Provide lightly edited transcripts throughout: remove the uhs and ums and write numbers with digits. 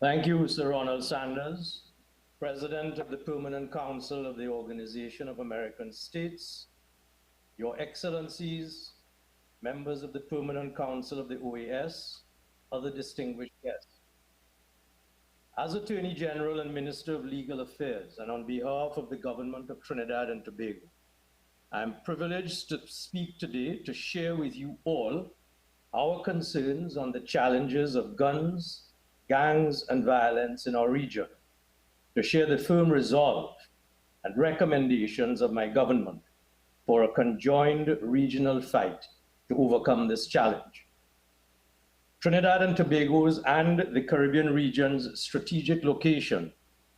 Thank you, Sir Ronald Sanders, President of the Permanent Council of the Organization of American States, Your Excellencies, members of the Permanent Council of the OAS, other distinguished guests. As Attorney General and Minister of Legal Affairs, and on behalf of the Government of Trinidad and Tobago, I am privileged to speak today to share with you all our concerns on the challenges of guns, gangs, and violence in our region, to share the firm resolve and recommendations of my government for a conjoined regional fight to overcome this challenge. Trinidad and Tobago's and the Caribbean region's strategic location,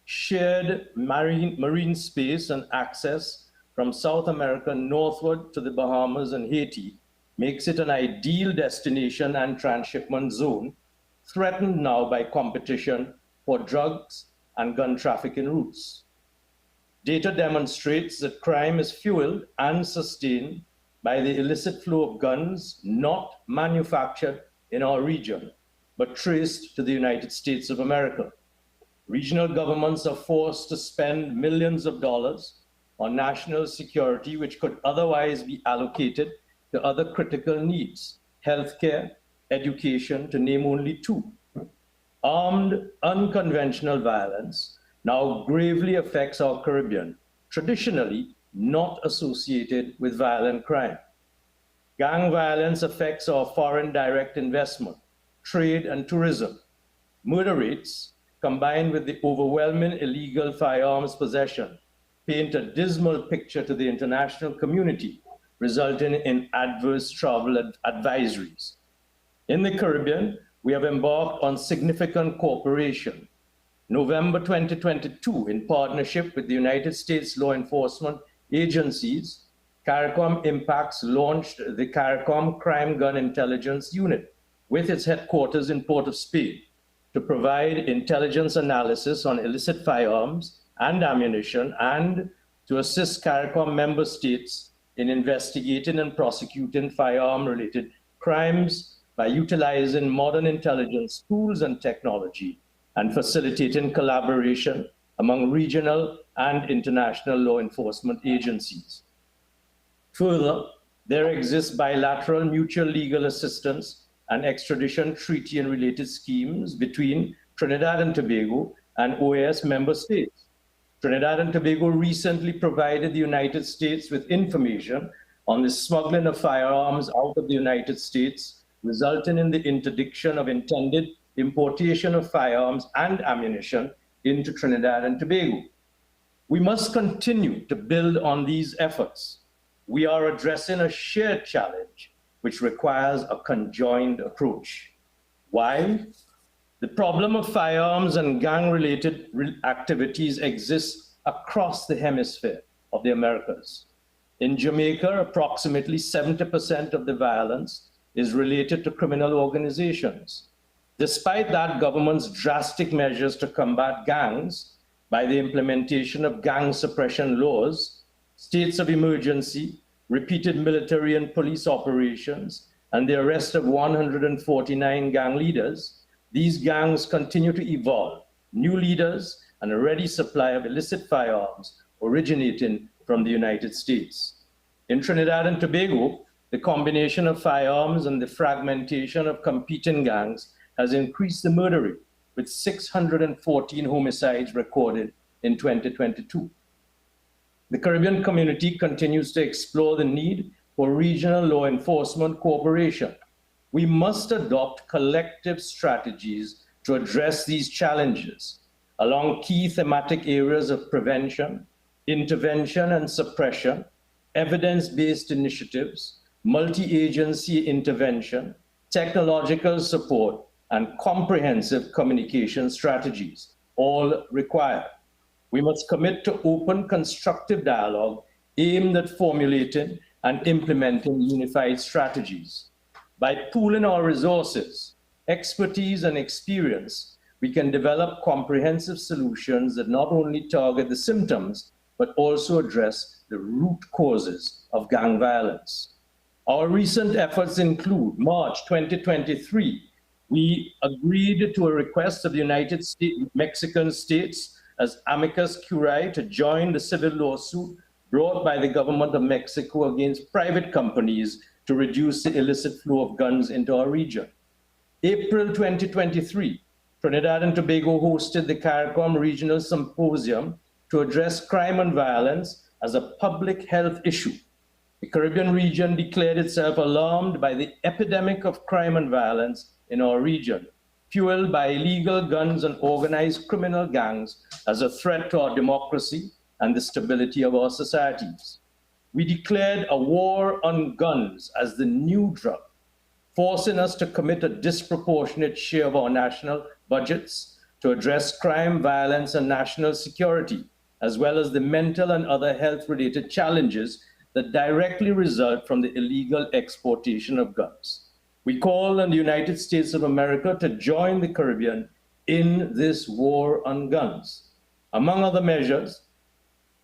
shared marine space and access from South America northward to the Bahamas and Haiti makes it an ideal destination and transshipment zone, threatened now by competition for drugs and gun trafficking routes. Data demonstrates that crime is fueled and sustained by the illicit flow of guns not manufactured in our region, but traced to the United States of America. Regional governments are forced to spend millions of dollars on national security, which could otherwise be allocated to other critical needs, healthcare, education, to name only two. Armed, unconventional violence now gravely affects our Caribbean, traditionally not associated with violent crime. Gang violence affects our foreign direct investment, trade, and tourism. Murder rates, combined with the overwhelming illegal firearms possession, paint a dismal picture to the international community, resulting in adverse travel advisories. In the Caribbean, we have embarked on significant cooperation. November 2022, in partnership with the United States law enforcement agencies, CARICOM Impacts launched the CARICOM Crime Gun Intelligence Unit with its headquarters in Port of Spain to provide intelligence analysis on illicit firearms and ammunition and to assist CARICOM member states in investigating and prosecuting firearm-related crimes by utilizing modern intelligence tools and technology and facilitating collaboration among regional and international law enforcement agencies. Further, there exists bilateral mutual legal assistance and extradition treaty and related schemes between Trinidad and Tobago and OAS member states. Trinidad and Tobago recently provided the United States with information on the smuggling of firearms out of the United States, resulting in the interdiction of intended importation of firearms and ammunition into Trinidad and Tobago. We must continue to build on these efforts. We are addressing a shared challenge which requires a conjoined approach. Why? The problem of firearms and gang-related activities exists across the hemisphere of the Americas. In Jamaica, approximately 70% of the violence is related to criminal organizations. Despite that, government's drastic measures to combat gangs by the implementation of gang suppression laws, states of emergency, repeated military and police operations, and the arrest of 149 gang leaders, these gangs continue to evolve, new leaders, and a ready supply of illicit firearms originating from the United States. In Trinidad and Tobago, the combination of firearms and the fragmentation of competing gangs has increased the murder rate, with 614 homicides recorded in 2022. The Caribbean community continues to explore the need for regional law enforcement cooperation. We must adopt collective strategies to address these challenges along key thematic areas of prevention, intervention and suppression, evidence-based initiatives, multi-agency intervention, technological support, and comprehensive communication strategies, all required. We must commit to open, constructive dialogue aimed at formulating and implementing unified strategies. By pooling our resources, expertise, and experience, we can develop comprehensive solutions that not only target the symptoms, but also address the root causes of gang violence. Our recent efforts include March 2023, We agreed to a request of the United States, Mexican states as amicus curiae to join the civil lawsuit brought by the government of Mexico against private companies to reduce the illicit flow of guns into our region. April 2023, Trinidad and Tobago hosted the CARICOM Regional Symposium to address crime and violence as a public health issue. The Caribbean region declared itself alarmed by the epidemic of crime and violence in our region, fueled by illegal guns and organized criminal gangs as a threat to our democracy and the stability of our societies. We declared a war on guns as the new drug, forcing us to commit a disproportionate share of our national budgets to address crime, violence, and national security, as well as the mental and other health-related challenges that directly result from the illegal exportation of guns. We call on the United States of America to join the Caribbean in this war on guns. Among other measures,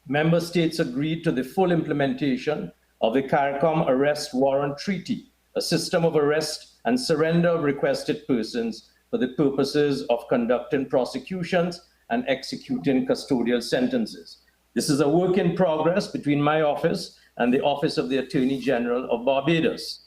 member states agreed to the full implementation of the CARICOM Arrest Warrant Treaty, a system of arrest and surrender of requested persons for the purposes of conducting prosecutions and executing custodial sentences. This is a work in progress between my office and the Office of the Attorney General of Barbados.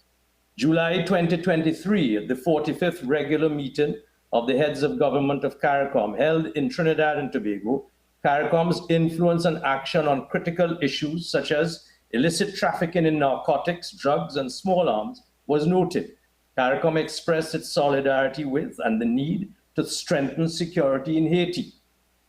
July 2023, at the 45th regular meeting of the heads of government of CARICOM held in Trinidad and Tobago, CARICOM's influence and action on critical issues such as illicit trafficking in narcotics, drugs, and small arms was noted. CARICOM expressed its solidarity with and the need to strengthen security in Haiti.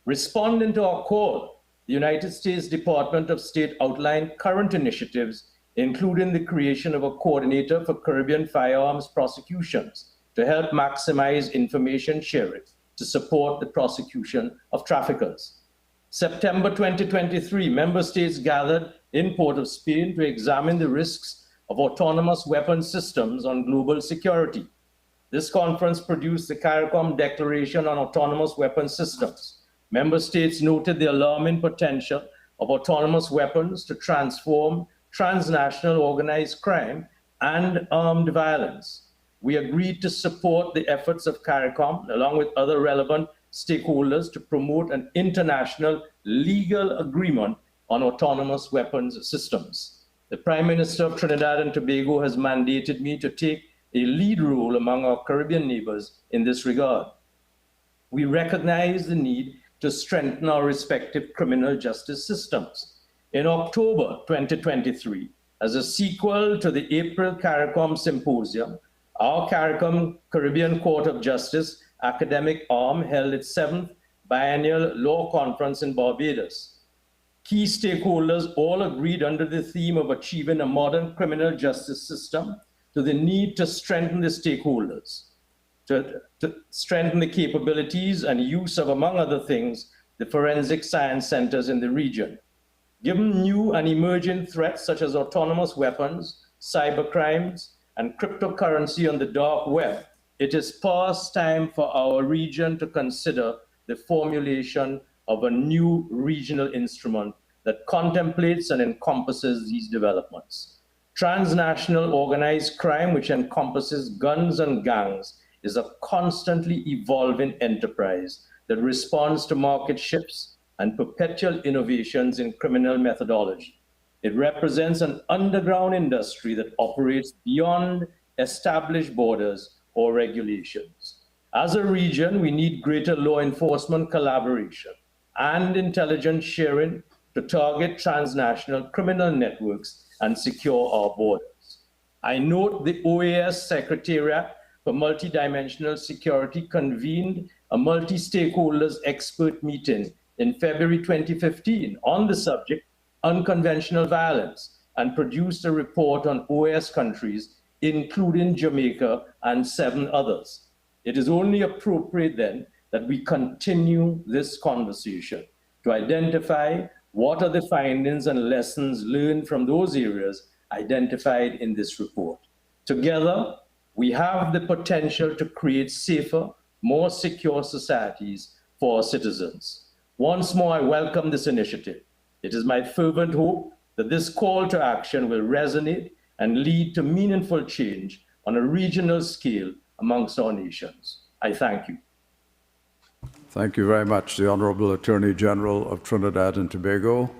Responding to our call, the United States Department of State outlined current initiatives, including the creation of a coordinator for Caribbean firearms prosecutions to help maximize information sharing to support the prosecution of traffickers. September 2023, member states gathered in Port of Spain to examine the risks of autonomous weapon systems on global security. This conference produced the CARICOM Declaration on Autonomous Weapon Systems. Member states noted the alarming potential of autonomous weapons to transform transnational organized crime and armed violence. We agreed to support the efforts of CARICOM, along with other relevant stakeholders, to promote an international legal agreement on autonomous weapons systems. The Prime Minister of Trinidad and Tobago has mandated me to take a lead role among our Caribbean neighbors in this regard. We recognize the need to strengthen our respective criminal justice systems. In October 2023, as a sequel to the April CARICOM Symposium, our CARICOM Caribbean Court of Justice academic arm held its 7th biennial law conference in Barbados. Key stakeholders all agreed under the theme of achieving a modern criminal justice system to the need to strengthen the stakeholders, to strengthen the capabilities and use of, among other things, the forensic science centers in the region. Given new and emerging threats such as autonomous weapons, cybercrimes, and cryptocurrency on the dark web, it is past time for our region to consider the formulation of a new regional instrument that contemplates and encompasses these developments. Transnational organized crime, which encompasses guns and gangs, is a constantly evolving enterprise that responds to market shifts and perpetual innovations in criminal methodology. It represents an underground industry that operates beyond established borders or regulations. As a region, we need greater law enforcement collaboration and intelligence sharing to target transnational criminal networks and secure our borders. I note the OAS Secretariat for Multidimensional Security convened a multi-stakeholders expert meeting in February 2015 on the subject, unconventional violence, and produced a report on OAS countries, including Jamaica and 7 others. It is only appropriate then that we continue this conversation to identify what are the findings and lessons learned from those areas identified in this report. Together, we have the potential to create safer, more secure societies for our citizens. Once more, I welcome this initiative. It is my fervent hope that this call to action will resonate and lead to meaningful change on a regional scale amongst our nations. I thank you. Thank you very much, the Honourable Attorney General of Trinidad and Tobago.